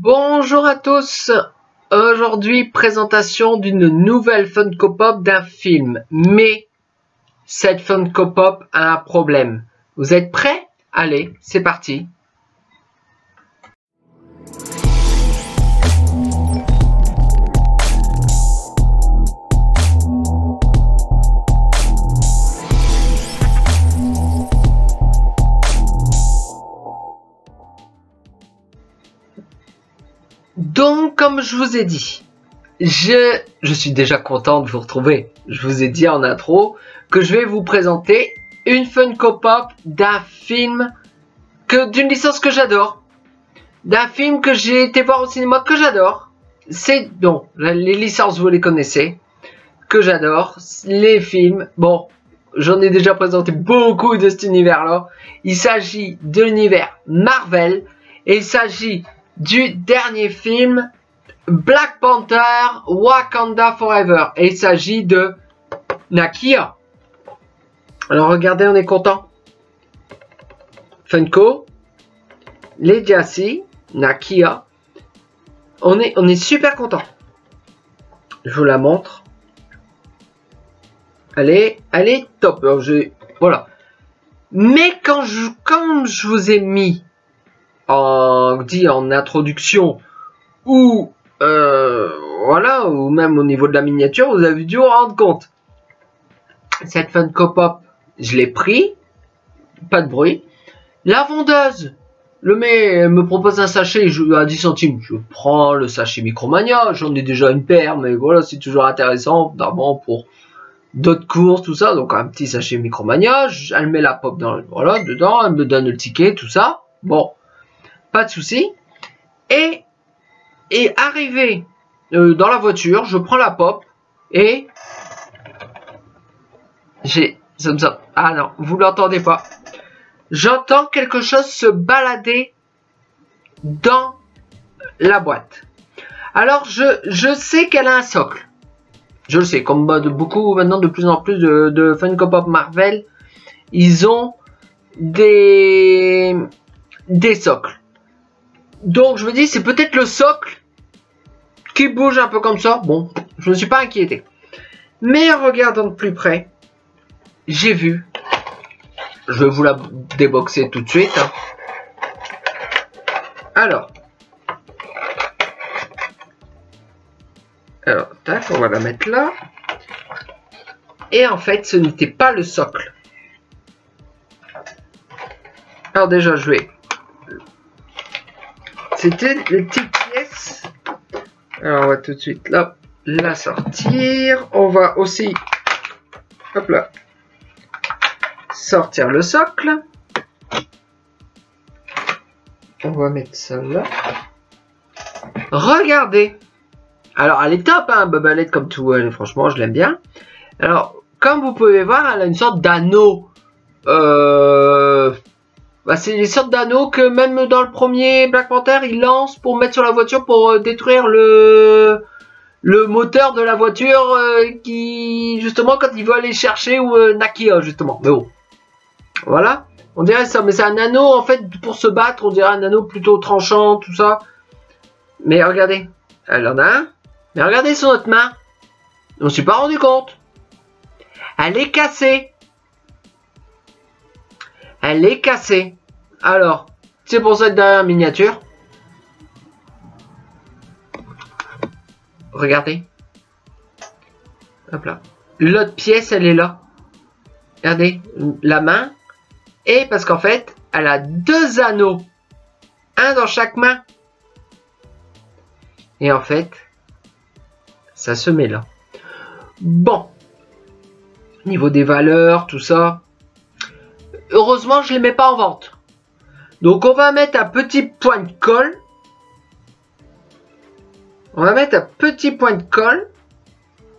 Bonjour à tous. Aujourd'hui, présentation d'une nouvelle Funko Pop d'un film. Mais cette Funko Pop a un problème. Vous êtes prêts? Allez, c'est parti. Donc, comme je vous ai dit, je suis déjà content de vous retrouver. Je vous ai dit en intro que je vais vous présenter une Funko Pop d'un film, d'une licence que j'adore. D'un film que j'ai été voir au cinéma que j'adore. C'est donc, les licences vous les connaissez, que j'adore. Les films, bon, j'en ai déjà présenté beaucoup de cet univers-là. Il s'agit de l'univers Marvel et il s'agit du dernier film Black Panther Wakanda Forever et il s'agit de Nakia. Alors regardez, on est content. Funko, Legacy, Nakia. On est super content. Je vous la montre. Elle est top. Alors, voilà. Mais comme je vous ai mis en introduction ou voilà, ou même au niveau de la miniature, vous avez dû vous rendre compte. Cette Funko Pop, je l'ai pris, pas de bruit. La vendeuse me propose un sachet à 10 centimes. Je prends le sachet Micromania, j'en ai déjà une paire, mais voilà, c'est toujours intéressant, notamment pour d'autres courses, tout ça. Donc un petit sachet Micromania, elle met la pop voilà, dedans, elle me donne le ticket, tout ça. Bon. Pas de souci. Et arrivé dans la voiture, je prends la pop et ah non, vous l'entendez pas. J'entends quelque chose se balader dans la boîte. Alors je sais qu'elle a un socle. Je le sais, comme beaucoup maintenant, de plus en plus de Funko Pop Marvel, ils ont des socles. Donc je me dis, c'est peut-être le socle qui bouge un peu comme ça. Bon, je ne me suis pas inquiété. Mais en regardant de plus près, j'ai vu. Je vais vous la déboxer tout de suite. Hein. Alors, tac, on va la mettre là. Et en fait, ce n'était pas le socle. Alors déjà, je vais... C'était les petites pièces. Alors on va tout de suite là la sortir. On va aussi, hop là, sortir le socle. On va mettre ça là. Regardez. Alors elle est top, hein, Bobalette comme tout. Franchement, je l'aime bien. Alors comme vous pouvez voir, elle a une sorte d'anneau. C'est des sortes d'anneaux que même dans le premier Black Panther, il lance pour mettre sur la voiture pour détruire le moteur de la voiture qui, justement, quand il veut aller chercher Nakia, justement. Mais bon, voilà, on dirait ça. Mais c'est un anneau, en fait, pour se battre, on dirait un anneau plutôt tranchant, tout ça. Mais regardez, elle en a un. Mais regardez sur notre main, on ne s'est pas rendu compte. Elle est cassée. Elle est cassée. Alors, c'est pour ça que derrière la miniature. Regardez. Hop là. L'autre pièce, elle est là. Regardez. La main. Et parce qu'en fait, elle a deux anneaux. Un dans chaque main. Et en fait, ça se met là. Bon. Niveau des valeurs, tout ça. Heureusement, je ne les mets pas en vente. Donc, on va mettre un petit point de colle. On va mettre un petit point de colle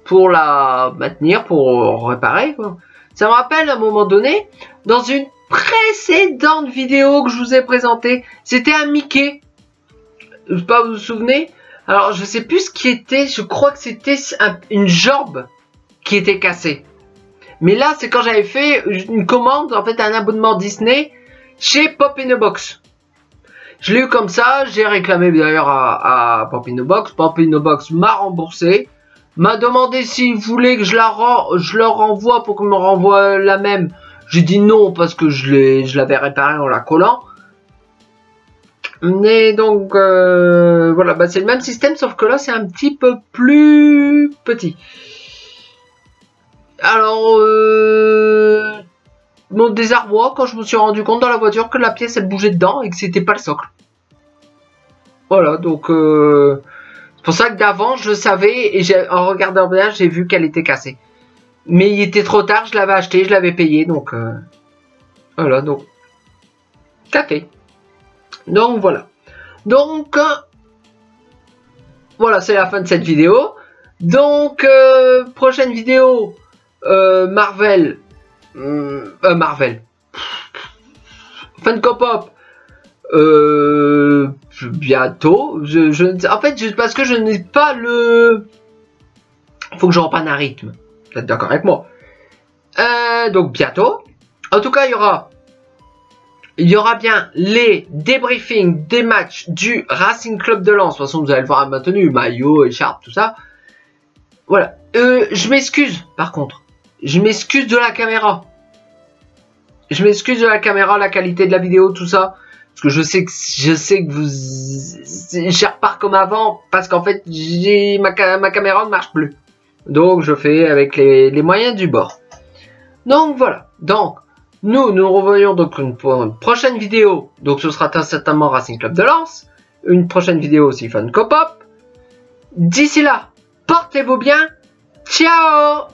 pour la maintenir, pour réparer, quoi. Ça me rappelle à un moment donné, dans une précédente vidéo que je vous ai présentée, c'était un Mickey. Je ne sais pas, vous vous souvenez? Alors, je ne sais plus ce qui était. Je crois que c'était une jambe qui était cassée. Mais là, c'est quand j'avais fait une commande, en fait, un abonnement Disney chez Pop in a Box. Je l'ai eu comme ça, j'ai réclamé d'ailleurs à Pompinobox. Pompinobox m'a remboursé, m'a demandé s'il voulait que je leur renvoie pour qu'on me renvoie la même. J'ai dit non parce que je l'avais réparé en la collant. Mais donc voilà, bah, c'est le même système sauf que là c'est un petit peu plus petit. Alors mon désarroi quand je me suis rendu compte dans la voiture que la pièce elle bougeait dedans et que c'était pas le socle. Voilà, donc c'est pour ça que d'avant je le savais et en regardant bien j'ai vu qu'elle était cassée. Mais il était trop tard, je l'avais acheté, je l'avais payé, donc voilà, donc ça fait. Donc voilà. Donc voilà, c'est la fin de cette vidéo. Donc prochaine vidéo Marvel. Funko Pop. Bientôt. En fait, parce que je n'ai pas le. Faut que je reprenne un rythme. Vous êtes d'accord avec moi? Donc bientôt. En tout cas, il y aura bien les débriefings des matchs du Racing Club de Lens. De toute façon, vous allez le voir à ma tenue, maillot, écharpe, tout ça. Voilà. Je m'excuse, par contre. Je m'excuse de la caméra. Je m'excuse de la caméra, la qualité de la vidéo, tout ça. Parce que je sais que vous... Je repars comme avant. Parce qu'en fait, ma caméra ne marche plus. Donc, je fais avec les moyens du bord. Donc, voilà. Donc, nous revoyons donc pour une prochaine vidéo. Donc, ce sera certainement Racing Club de Lens. Une prochaine vidéo aussi Funko Pop. D'ici là, portez-vous bien. Ciao!